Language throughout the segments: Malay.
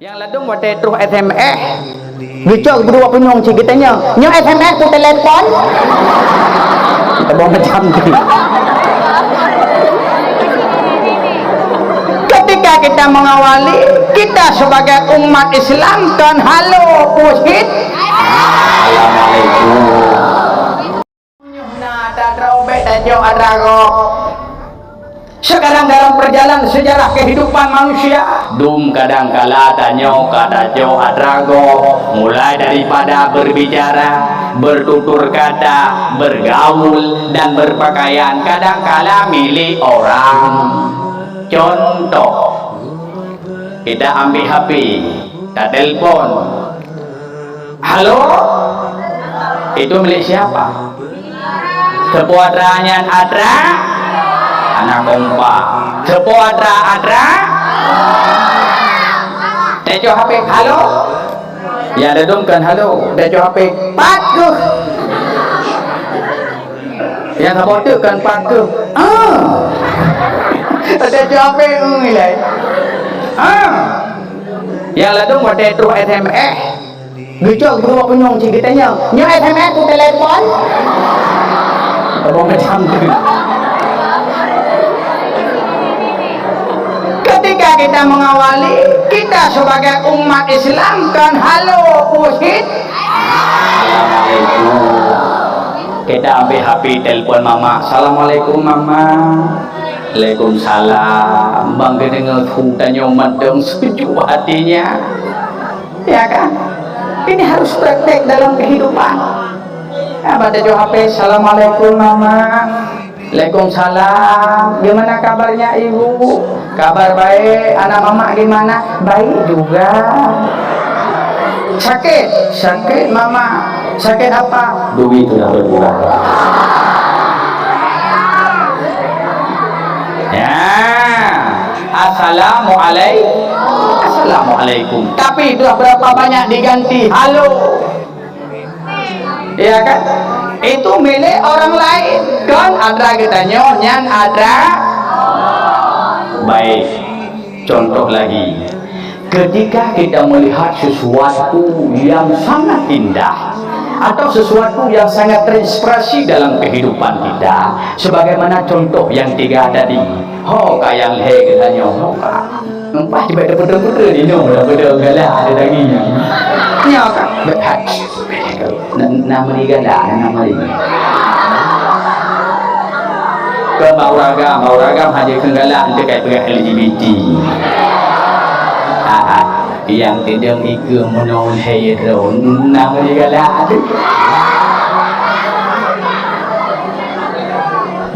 Yang ladung buat terus SMS. Bicok berdua penyong cikitanya. Nyo SMS ku telepon. Kita bawa macam ni. Ketika kita mengawali, kita sebagai umat Islam kan halo pusit. Assalamualaikum. Nah, ada robek tajuk arago. Sekarang dalam perjalanan sejarah kehidupan manusia, dum kadangkala tanyo kadajo adrago, mulai daripada berbicara, bertutur kata, bergaul dan berpakaian kadangkala milik orang. Contoh, kita ambil HP, kita telepon, halo, itu milik siapa? Kepuadranya adra anak kompak sepo adra tejo HP halo ya ada dongkan halo tejo HP patuh yang sabote kan patuh tejo HP ngilai yang ladung buat terus SMS gejok berdua penyong cikitanya nyo SMS ku telepon abang macam tu. Ketika kita mengawali, kita sebagai umat Islam kan halo pusit. Assalamualaikum. Kita ambil HP telepon mama. Assalamualaikum mama. Waalaikumsalam. Bang dengar tanya madang sejuk hatinya. Ya kan? Ini harus praktek dalam kehidupan. Apa ada HP? Assalamualaikum mama. Waalaikumsalam. Gimana kabarnya ibu? Kabar baik. Anak mama gimana? Baik juga. Sakit? Sakit mama. Sakit apa? Duit sudah berkurang. Ya. Assalamualaikum. Assalamualaikum. Tapi sudah berapa banyak diganti halo? Iya kan? Itu milik orang lain kan ada kita nyan ada baik. Contoh lagi, ketika kita melihat sesuatu yang sangat indah atau sesuatu yang sangat terinspirasi dalam kehidupan kita, sebagaimana contoh yang tiga tadi, yang he katanya empat tiba ada betul-betul ni betul galah ada dagingnya ya kan nama ni galah nama ni ke mauragam haji kenggala untuk kait dengan LGBT yang tidak ikut menol hero nama ni galah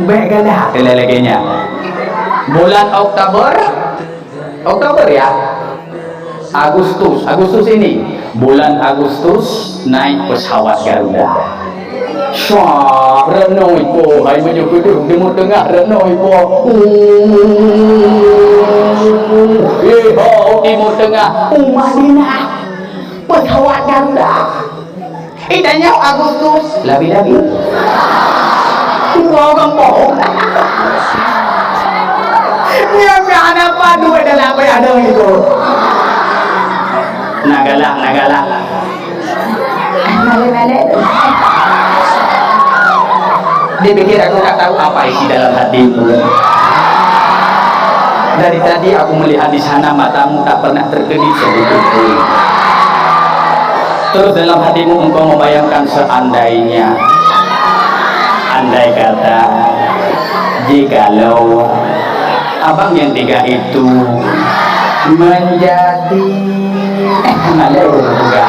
baik galah lelakinya bulan Oktober ya, Agustus ini bulan Agustus naik pesawat Garuda. Syah renoi po, hai menyuku tu Timur Tengah renoi po. Timur Tengah, Madinah, pesawat Garuda. Itanya Agustus, labi-labi. Orang po. Yang ada apa dua dalam apa ada itu nagalah male dia pikir aku tak tahu apa isi dalam hatimu. Dari tadi aku melihat di sana matamu tak pernah terkedip sedikit pun. Terus dalam hatimu engkau membayangkan seandainya andai kata jikalau abang yang tiga itu menjadi malu juga.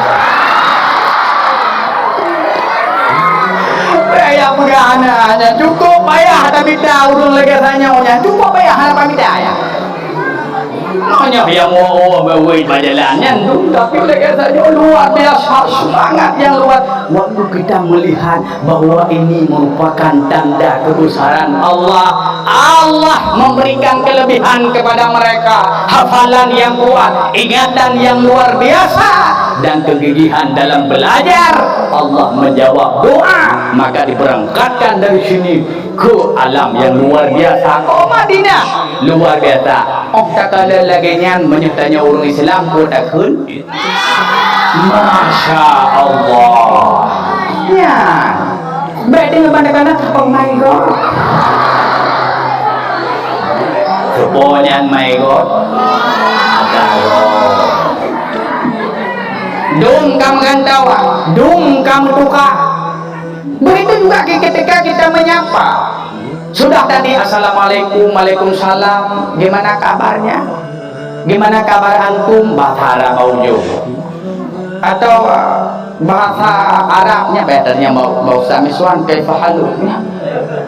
Saya mudah hanya cukup bayar tapi tahu urung lagi tanya cukup bayar hanya pamida ya. Nanya yang mau berwei berjalannya tapi lagi tanya luar biasa semangat yang luar. Waktu kita melihat bahwa ini merupakan tanda kebesaran Allah memberikan kelebihan kepada mereka, hafalan yang kuat, ingatan yang luar biasa dan kegigihan dalam belajar. Allah menjawab doa, maka diberangkatkan dari sini ke alam yang luar biasa, ke Madinah. luar biasa. Oh tak kala lagi nyan menyertanya orang Islam pun tak kun. Masya Allah. Ya. Baik dengan pandang-pandang. Oh my God. Keponyan my God. Ada dung kamu gantawa, dung kamu tukar. Begitu juga ketika kita menyapa. Sudah tadi assalamualaikum, waalaikumsalam. Gimana kabarnya? Gimana kabar antum? Bahasa Arab audio atau bahasa Arabnya betternya mau samiswan kaifa haluknya.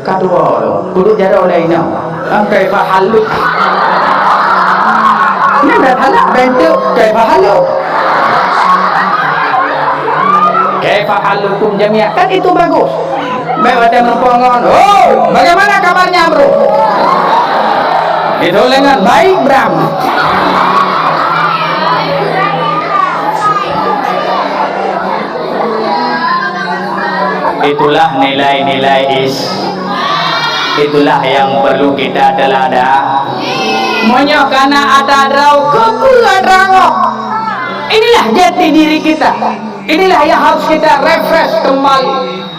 Kedua, kudu jaro lainnya. Kaifa haluk. Ini dah halak bentuk kaifa haluk. Kaifa halukum jami'an, kan itu bagus. Baik ada merupakan, oh bagaimana kabarnya bro? Itu dengan baik Bram. Itulah nilai-nilai itulah yang perlu kita telada. Monyo karena ada draw kekuatan. Inilah jati diri kita. Inilah yang harus kita refresh kembali,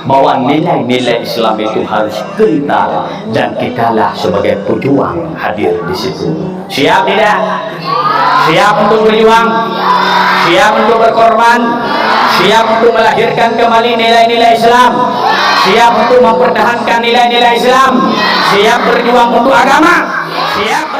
bahwa nilai-nilai Islam itu harus kental, dan kitalah sebagai pejuang hadir di situ. Siap tidak? Siap untuk berjuang? Siap untuk berkorban? Siap untuk melahirkan kembali nilai-nilai Islam? Siap untuk mempertahankan nilai-nilai Islam? Siap berjuang untuk agama? Siap